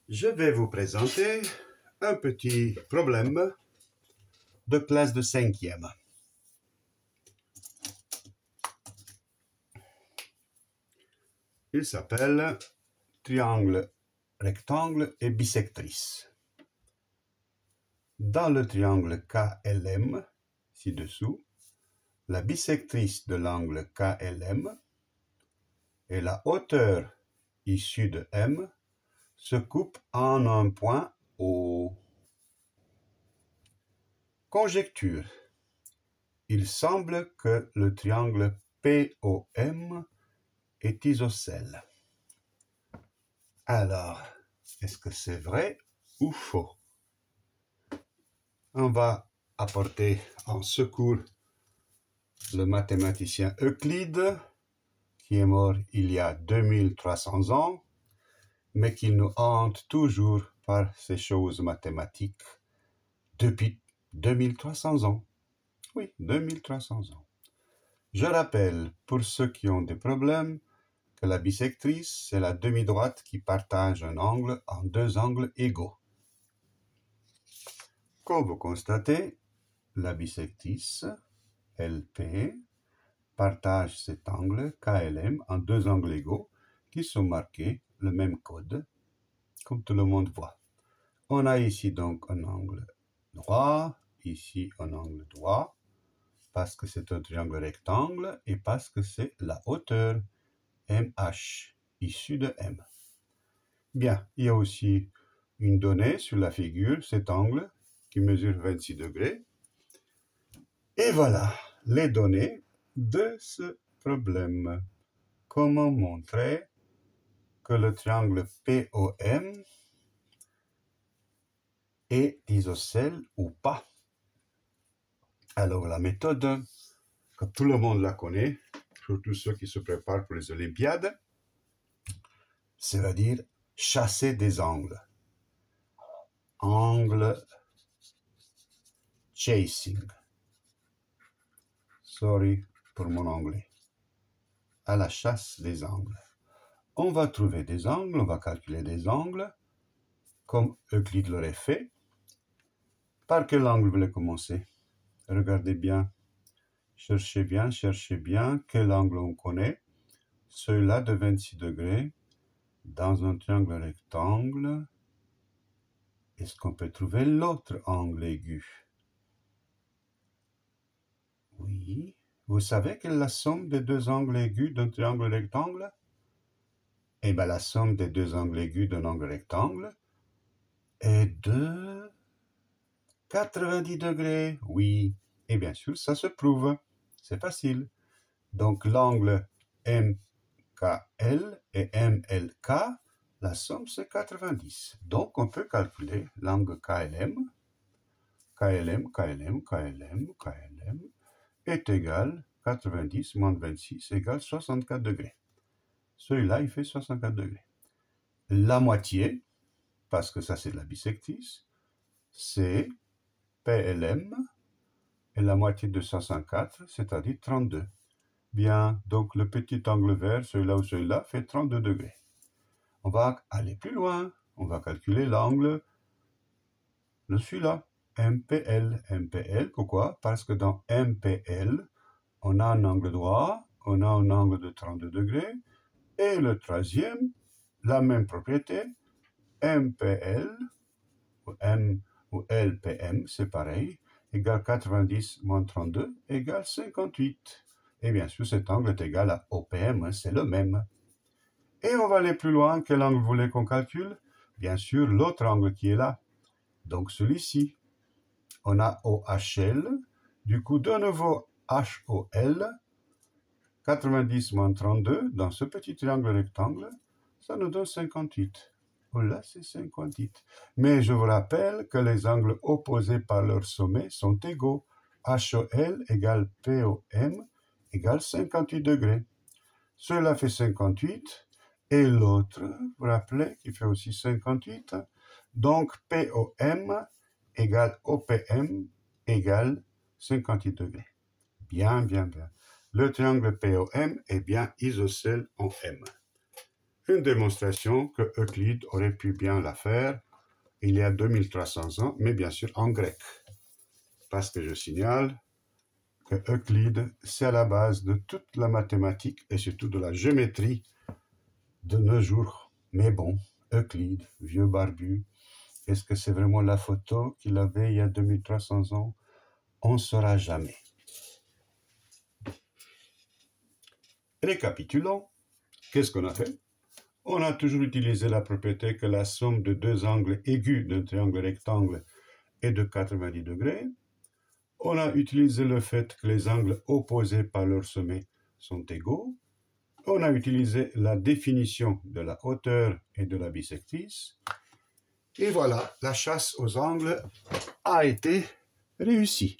Je vais vous présenter un petit problème de classe de 5e. Il s'appelle triangle, rectangle et bisectrice. Dans le triangle KLM, ci-dessous, la bisectrice de l'angle KLM et la hauteur issue de M se coupent en un point O. Conjecture. Il semble que le triangle POM est isocèle. Alors, est-ce que c'est vrai ou faux? On va apporter en secours le mathématicien Euclide, qui est mort il y a 2300 ans, mais qui nous hante toujours par ces choses mathématiques depuis 2300 ans. Oui, 2300 ans. Je rappelle, pour ceux qui ont des problèmes, que la bisectrice, c'est la demi-droite qui partage un angle en deux angles égaux. Comme vous constatez, la bisectrice, LP, partage cet angle KLM en deux angles égaux qui sont marqués le même code, comme tout le monde voit. On a ici donc un angle droit, ici un angle droit, parce que c'est un triangle rectangle et parce que c'est la hauteur MH issue de M. Bien, il y a aussi une donnée sur la figure, cet angle qui mesure 26 degrés. Et voilà les données de ce problème. Comment montrer que le triangle POM est isocèle ou pas? Alors la méthode, comme tout le monde la connaît, surtout ceux qui se préparent pour les Olympiades, c'est-à-dire chasser des angles. Angle chasing. Sorry pour mon anglais. À la chasse des angles. On va trouver des angles, on va calculer des angles, comme Euclide l'aurait fait. Par quel angle vous voulez commencer? Regardez bien, cherchez bien quel angle on connaît. Celui-là de 26 degrés, dans un triangle rectangle. Est-ce qu'on peut trouver l'autre angle aigu? Oui. Vous savez quelle est la somme des deux angles aigus d'un triangle rectangle? Eh bien, la somme des deux angles aigus d'un angle rectangle est de 90 degrés. Oui. Et bien sûr, ça se prouve. C'est facile. Donc, l'angle MKL et MLK, la somme, c'est 90. Donc, on peut calculer l'angle KLM est égal 90 moins 26 égale 64 degrés. Celui-là, il fait 64 degrés. La moitié, parce que ça c'est de la bisectrice, c'est PLM, et la moitié de 64, c'est-à-dire 32. Bien, donc le petit angle vert, celui-là ou celui-là, fait 32 degrés. On va aller plus loin, on va calculer l'angle de celui-là, MPL. MPL, pourquoi? Parce que dans MPL, on a un angle droit, on a un angle de 32 degrés, et le troisième, la même propriété, MPL, ou M ou LPM, c'est pareil, égale 90 moins 32, égale 58. Et bien sûr, cet angle est égal à OPM, c'est le même. Et on va aller plus loin. Quel angle vous voulez qu'on calcule? Bien sûr, l'autre angle qui est là. Donc celui-ci. On a OHL, du coup, de nouveau HOL, 90 moins 32, dans ce petit triangle rectangle, ça nous donne 58. Oh là, c'est 58. Mais je vous rappelle que les angles opposés par leur sommet sont égaux. HOL égale POM égale 58 degrés. Cela fait 58. Et l'autre, vous vous rappelez, qui fait aussi 58. Donc, POM égale OPM égale 58 degrés. Bien. Le triangle POM est bien isocèle en M. Une démonstration que Euclide aurait pu bien la faire il y a 2300 ans, mais bien sûr en grec. Parce que je signale que Euclide, c'est à la base de toute la mathématique et surtout de la géométrie de nos jours. Mais bon, Euclide, vieux barbu, est-ce que c'est vraiment la photo qu'il avait il y a 2300 ans? On ne saura jamais. Récapitulons, qu'est-ce qu'on a fait? On a toujours utilisé la propriété que la somme de deux angles aigus d'un triangle rectangle est de 90 degrés. On a utilisé le fait que les angles opposés par leur sommet sont égaux. On a utilisé la définition de la hauteur et de la bissectrice. Et voilà, la chasse aux angles a été réussie.